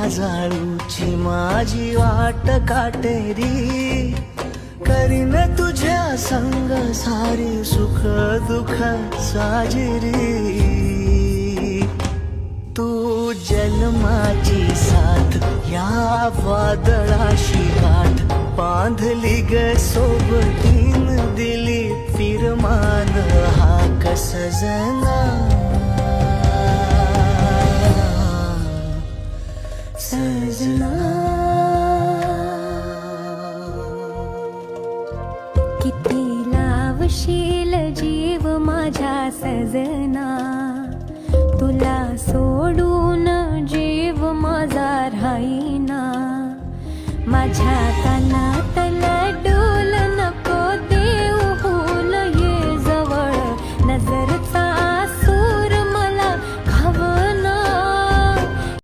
जाळूची माझी वाट काटेरी, करीन तुझ्या संग सारी सुख दुःख साजिरी. तू जन्माची साथ या वादळाशी गाठ बांधली ग सोबतीन, दिली फिरमान हाक सजना. सजना किती लावशील जीव माझ्या सजना,